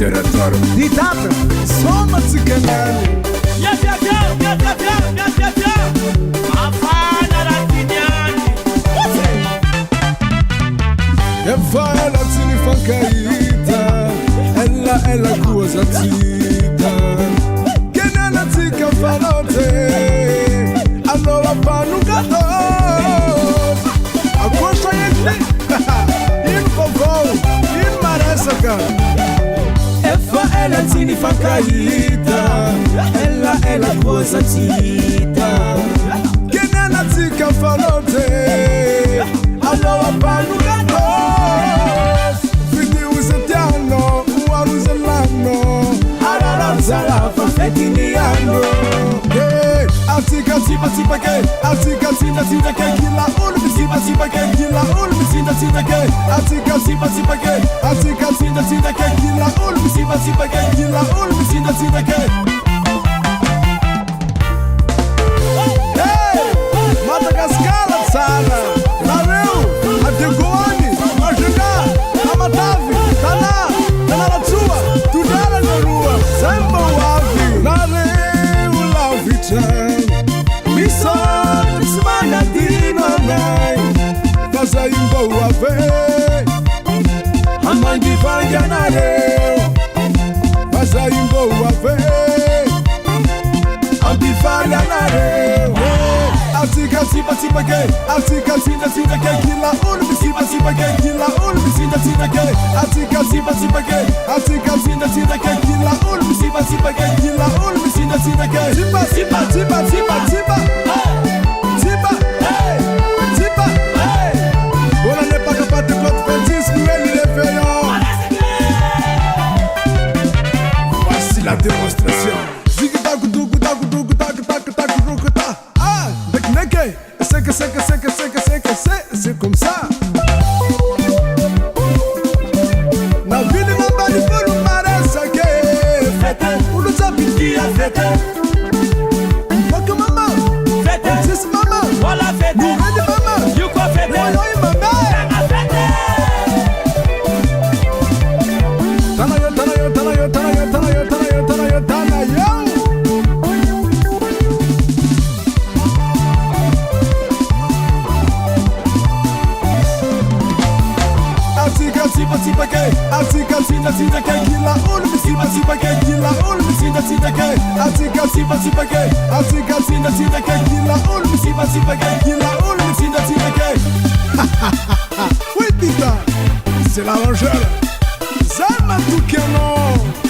diretor ditata soma tsikanani efa ela tsini fankaita ela kuza tsita kenana tsika fanote alova panukato akosha yekli in kovo in marasaka efa ela tsini fankaita ela kuza tsita kenana tsika fanote alova panukato Zalafa fetiniano Atika tipa tipa ke Atika tinda tinda ke Kila ulu misiba tipa ke Kila ulu misinda tinda ke Atika tipa tipa ke Atika tinda tinda ke Kila ulu misiba tipa ke Kila ulu misinda tinda ke Hey! Madagascar sana Laveu Adegoani Majunga Amatavi Tana Latsua Tudara Norua Samba wavi Nare ulavitai Miso Trismana dino nai Faza imba wave Hamangi vanga nare Faza imba wave Ambi vanga nare Atika tipa tipa ke Atika tinda tinda ke Kila ulu misiba tipa ke Kila ulu misinda tinda ke Atika tipa tipa ke Atika tinda tinda ke Kila ulu misiba tipa ke Kila ulu misinda tinda ke Tipa tipa tipa tipa tipa Tipa hey Tipa hey On n'est pas capable de votre petit nous les faisons Voici la démonstration Zigi dagu dugu dagu dugu dagu dagu dagu dugu da Ah Neke c'est comme ça Na vida na bali por marasa que fete o nos abiti a fete Fuck mama fete sis mama wala fete no ready mama you go fete no yo mama fete Tana yo Tipa tipa ke Atika tinda tinda ke Kila ulu misiba tipa ke Kila ulu misinda tinda ke Atika tipa tipa ke Atika tinda tinda ke Kila ulu misiba tipa ke Kila ulu misinda tinda ke Oui tita C'est la rangelle Zalma tout canon